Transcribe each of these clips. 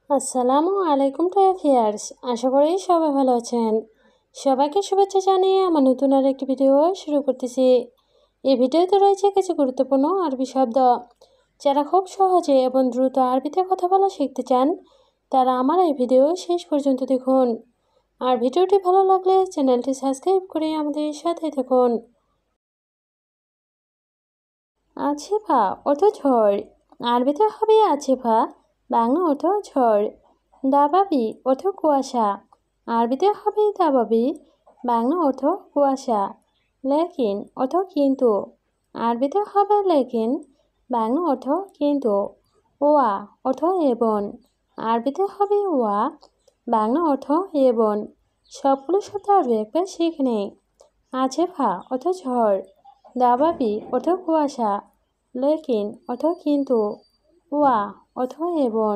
আসসালামু আলাইকুম two viewers, আশা করি সবাই ভালো আছেন। সবাইকে শুভেচ্ছা জানিয়ে আমার নতুন আর একটি ভিডিও শুরু করতেছি। এই ভিডিওতে রয়েছে কিছু গুরুত্বপূর্ণ আরবি শব্দ। যারা খুব সহজে এবং দ্রুত আরবিতে কথা বলা শিখতে চান তারা আমার এই ভিডিও শেষ পর্যন্ত দেখুন। আর ভিডিওটি ভালো লাগলে চ্যানেলটি সাবস্ক্রাইব করে আমাদের সাথে থাকুন। আছিফা অর্থ ঝড়, আরবিতে হবে আছিফা, বাংলা অর্থ ঝড়। দাবাবি অর্থ কুয়াশা, আরবিতে হবে দাবাবি, বাংলা অর্থ কুয়াশা। লেকিন অর্থ কিন্তু, আরবিতে হবে লেকিন, বাংলা অর্থ কিন্তু। ওয়া অর্থ এবং, আরবিতে হবে ওয়া, বাংলা অর্থ এবং। সবগুলো শব্দ আরও একবার শিখে নেই। আছিফা অর্থ ঝড়, দাবাবি অর্থ কুয়াশা, লেকিন অর্থ কিন্তু, ওয়া অর্থ এবং।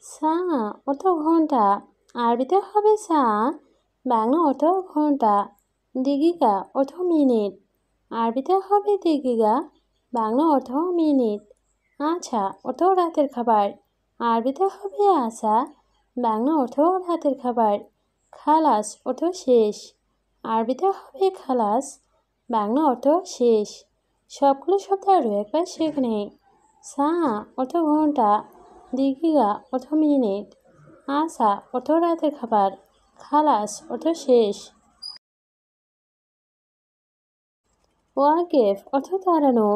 সা অর্থ ঘন্টা, আরবিতে হবে সা, বাংলা অর্থ ঘন্টা। দিগিকা অর্থ মিনিট, আরবিতে হবে দিগিকা, বাংলা অর্থ মিনিট। আছা অর্থ রাতের খাবার, আরবিতে হবে আসা, বাংলা অর্থ রাতের খাবার। খালাস অর্থ শেষ, আরবিতে হবে খালাস, বাংলা অর্থ শেষ। সবগুলো শব্দ আরও একবার শিখে নেই। সা অর্থ ঘন্টা, দিঘিগা অর্থ মিনিট, আসা অর্থ রাতের খাবার, খালাস অর্থ শেষ। ওয়াগেফ অর্থ দাঁড়ানো,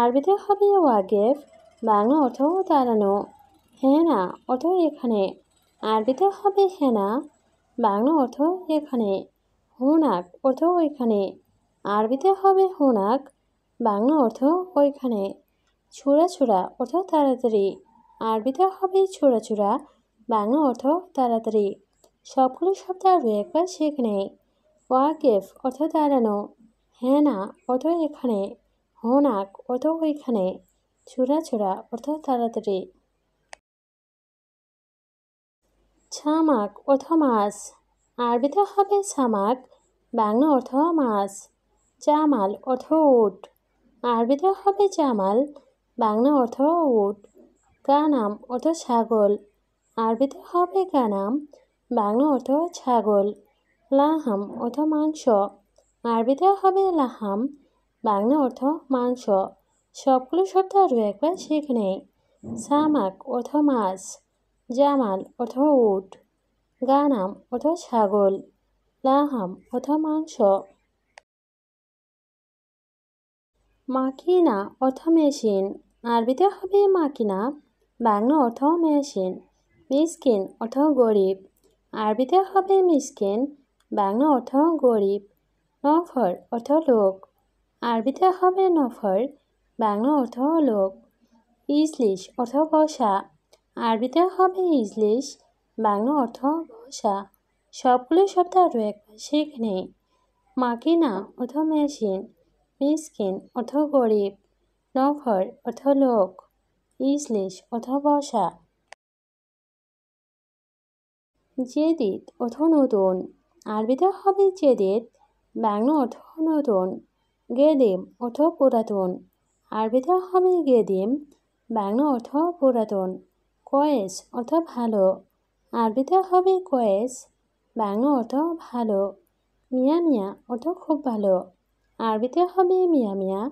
আরবিতে হবে ওয়াগেফ, বাংলা অর্থ দাঁড়ানো। হেনা অর্থ এখানে, আরবিতে হবে হেনা, বাংলা অর্থ এখানে। হুনাক অর্থ ওইখানে, আরবিতে হবে হুনাক, বাংলা অর্থ ওইখানে। ছোড়া ছোড়া অর্থ তাড়াতাড়ি, আরবিতে হবে ছোড়া ছোড়া, বাংলা অর্থ তাড়াতাড়ি। সবগুলো শব্দ আরও একবার শিখে নেই। ওয়াকেফ অর্থ দাঁড়ানো, হেনা অর্থ এখানে, হোনাক অর্থ ওইখানে, ছোড়া ছোড়া অর্থ তাড়াতাড়ি। ছামাক অর্থ মাছ, আরবিতে হবে ছামাক, বাংলা অর্থ মাছ। জামাল অর্থ উট, আরবিতে হবে জামাল, বাংলা অর্থ উট। গানাম অর্থ ছাগল, আরবিতে হবে গানাম, বাংলা অর্থ ছাগল। লাহাম অর্থ মাংস, আরবিতে হবে লাহাম, বাংলা অর্থ মাংস। সবগুলো শব্দ আরও একবার শিখে নেই। সামাক অর্থ মাছ, জামাল অর্থ উট, গানাম অর্থ ছাগল, লাহাম অর্থ মাংস। মাকিনা অর্থ মেশিন, আরবিতে হবে মাকিনা, বাংলা অর্থ মেশিন। মিসকিন অর্থ গরিব, আরবিতে হবে মিসকিন, বাংলা অর্থ গরিব। নফর অর্থ লোক, আরবিতে হবে নফর, বাংলা অর্থ লোক। ইজলিশ অর্থ বসা, আরবিতে হবে ইজলিশ, বাংলা অর্থ বসা। সবগুলো শব্দ আরও একবার শিখে নেই। মাকিনা অর্থ মেশিন, মিসকিন অর্থ গরিব, নফর অর্থ লোক, ইজলিশ অর্থ বসা। জেদিদ অর্থ নতুন, আরবিতে হবে জেদিদ, বাংলা অর্থ নতুন। গেদিম অর্থ পুরাতন, আরবিতে হবে গেদিম, বাংলা অর্থ পুরাতন। কয়েস অর্থ ভালো, আরবিতে হবে কয়েস, বাংলা অর্থ ভালো। মিয়া মিয়া অর্থ খুব ভালো, আরবিতে হবে মিয়া মিয়া,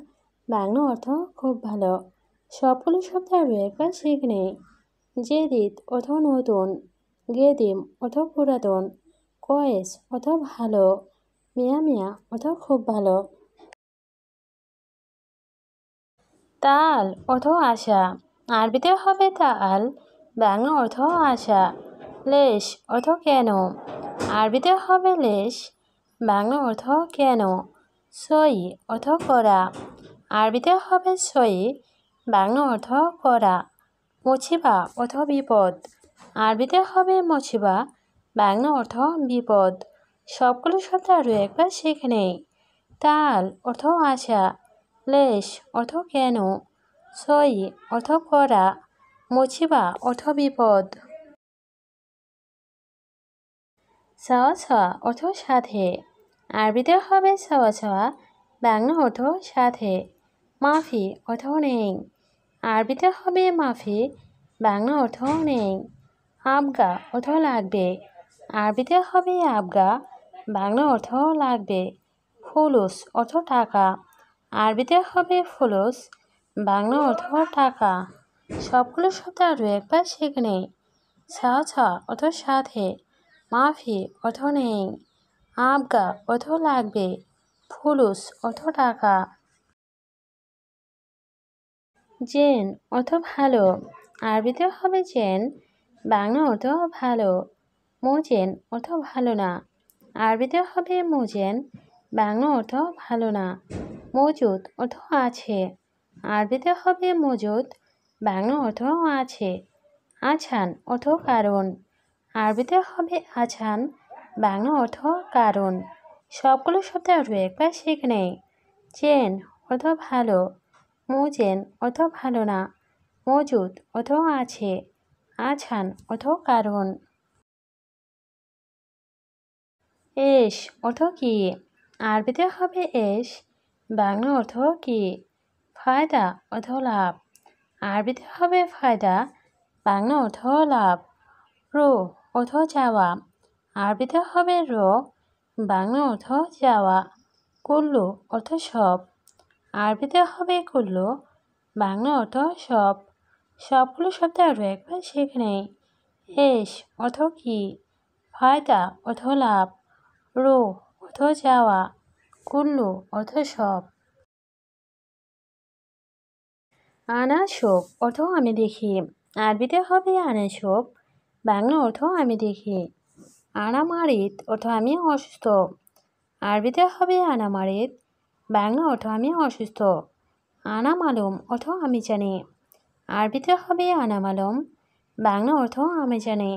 বাংলা অর্থ খুব ভালো। সবগুলো শব্দ আরও একবার শিখে নেই। জেদিদ অর্থ নতুন, গেদিম অর্থ পুরাতন, কয়েস অর্থ ভালো, মিয়া মিয়া অর্থ খুব ভালো। তাল অর্থ আশা, আরবিতে হবে তাল, বাংলা অর্থ আশা। লেশ অর্থ কেন, আরবিতে হবে লেশ, বাংলা অর্থ কেন। সই অর্থ করা, আরবিতে হবে সই, বাংলা অর্থ করা। মুছিবা অর্থ বিপদ, আরবিতে হবে মুছিবা, বাংলা অর্থ বিপদ। সবগুলো শব্দ আরও একবার শিখে নেই। তাল অর্থ আশা, লেশ অর্থ কেন, সই অর্থ করা, মুছিবা অর্থ বিপদ। সাওয়া সাওয়া অর্থ সাথে, আরবিতে হবে সাওয়া সাওয়া, বাংলা অর্থ সাথে। মাফি অর্থ নেই, আরবিতে হবে মাফি, বাংলা অর্থ নেই। আবগা অর্থ লাগবে, আরবিতে হবে আবগা, বাংলা অর্থ লাগবে। ফুলুস অর্থ টাকা, আরবিতে হবে ফুলুস, বাংলা অর্থ টাকা। সবগুলো শব্দ আরও একবার শিখে নেই। সাথা অর্থ সাথে, মাফি অর্থ নেই, আবগা অর্থ লাগবে, ফুলুস অর্থ টাকা। জেন অর্থ ভালো, আরবিতে হবে জেন, বাংলা অর্থ ভালো। মোজেন অর্থ ভালো না, আরবিতে হবে মোজেন, বাংলা অর্থ ভালো না। মজুদ অর্থ আছে, আরবিতে হবে মজুদ, বাংলা অর্থ আছে। আছান অর্থ কারণ, আরবিতে হবে আছান, বাংলা অর্থ কারণ। সবগুলো শব্দ আরও একবার শিখে নেই। জেন অর্থ ভালো, মোজেন অর্থ ভালো না, মজুদ অর্থ আছে, আছান অর্থ কারণ। এস অর্থ কি, আরবিতে হবে এস, বাংলা অর্থ কি। ফায়দা অর্থ লাভ, আরবিতে হবে ফায়দা, বাংলা অর্থ লাভ। রো অর্থ যাওয়া, আরবিতে হবে রো, বাংলা অর্থ যাওয়া। কুল্লু অর্থ সব, আরবিতে হবে কুল্লু, বাংলা অর্থ সব। সবগুলো শব্দ আরও একবার শিখে নেই। এস অর্থ কি, ফায়দা অর্থ লাভ, রো অর্থ যাওয়া, কুল্লু অর্থ সব। আনা শোক অর্থ আমি দেখি, আরবিতে হবে আনা শোক, বাংলা অর্থ আমি দেখি। আনা মারিত অর্থ আমি অসুস্থ, আরবিতে হবে আনা মারিত, বাংলা অর্থ আমি অসুস্থ। আনা মালুম অর্থ আমি জানি, আরবিতে হবে আনা মালুম, বাংলা অর্থ আমি জানি।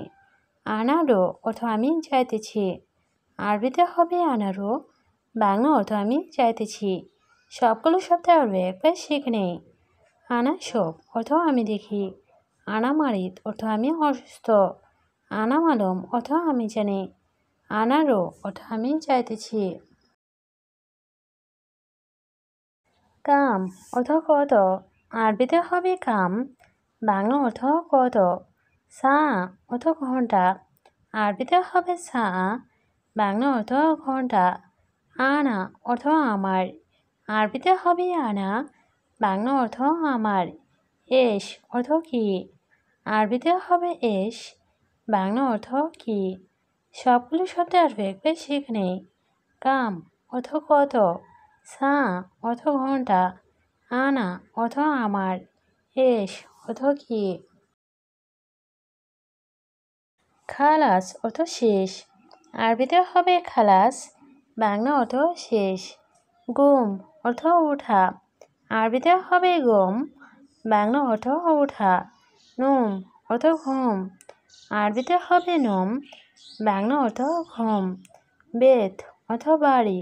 আনারো অর্থ আমি যাইতেছি, আরবিতে হবে আনারো, বাংলা অর্থ আমি যাইতেছি। সবগুলো শব্দ আরও একবার শিখে নেই। আনা শোক অর্থ আমি দেখি, আনা মারিত অর্থ আমি অসুস্থ, আনা মালুম অর্থ আমি জানি, আনারো অর্থ আমি যাইতেছি। কাম অর্থ কত, আরবিতে হবে কাম, বাংলা অর্থ কত। সা অর্থ ঘন্টা, আরবিতে হবে সা, বাংলা অর্থ ঘন্টা। আনা অর্থ আমার, আরবিতে হবে আনা, বাংলা অর্থ আমার। এস অর্থ কি, আরবিতে হবে এস, বাংলা অর্থ কি। সবগুলো শব্দ আরও একবার শিখে নেই। কাম অর্থ কত, সা অর্থ ঘন্টা, আনা অর্থ আমার, এস অর্থ কি। খালাস অর্থ শেষ, আরবিতে হবে খালাস, বাংলা অর্থ শেষ। গুম অর্থ ওঠা, আরবিতে হবে গুম, বাংলা অর্থ ওঠা। নুম অর্থ ঘুম, আরবিতে হবে নুম, বাংলা অর্থ ঘুম। বেত অর্থ বাড়ি,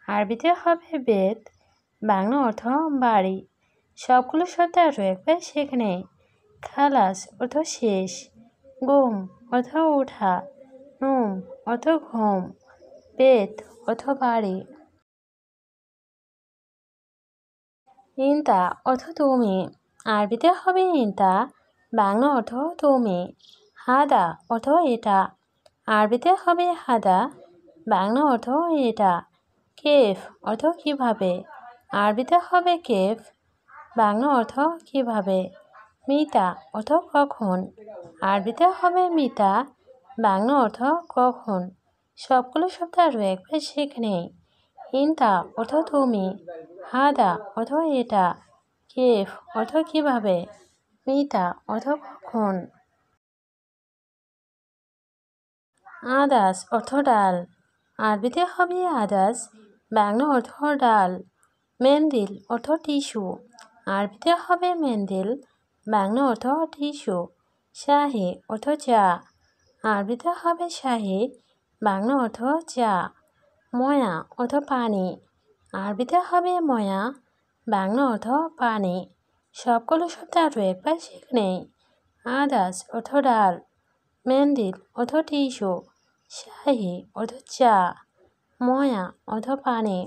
আরবিতে হবে বেত, বাংলা অর্থ বাড়ি। সবগুলো শব্দ আরও একবার শিখে নেই। খালাস অর্থ শেষ, গুম অর্থ ওঠা, নুম অর্থ ঘুম, বেত অর্থ বাড়ি। ইন্তা অর্থ তুমি, আরবিতে হবে ইন্তা, বাংলা অর্থ তুমি। হাদা অর্থ এটা, আরবিতে হবে হাদা, বাংলা অর্থ এটা। কেফ অর্থ কিভাবে, আরবিতে হবে কেফ, বাংলা অর্থ কিভাবে। মিতা অর্থ কখন, আরবিতে হবে মিতা, বাংলা অর্থ কখন। সবগুলো শব্দ আরও একবার শিখে নেই। ইন্তা অর্থ তুমি, হাদা অর্থ এটা, কেফ অর্থ কিভাবে, মিতা অর্থ কখন। আদাস অর্থ ডাল, আরবিতে হবে আদাস, বাংলা অর্থ ডাল। মেন্দিল অর্থ টিস্যু, আরবিতে হবে মেন্দিল, বাংলা অর্থ টিস্যু। শাহি অর্থ চা, আরবিতে হবে শাহি, বাংলা অর্থ চা। ময়া অর্থ পানি, আরবিতে হবে ময়া, বাংলা অর্থ পানি। সবগুলো শব্দ আরও একবার শিখে নেই। আদাস অর্থ ডাল, মেন্দিল অর্থ টিস্যু, শাহি অর্থ চা, ময়া অর্থ পানি।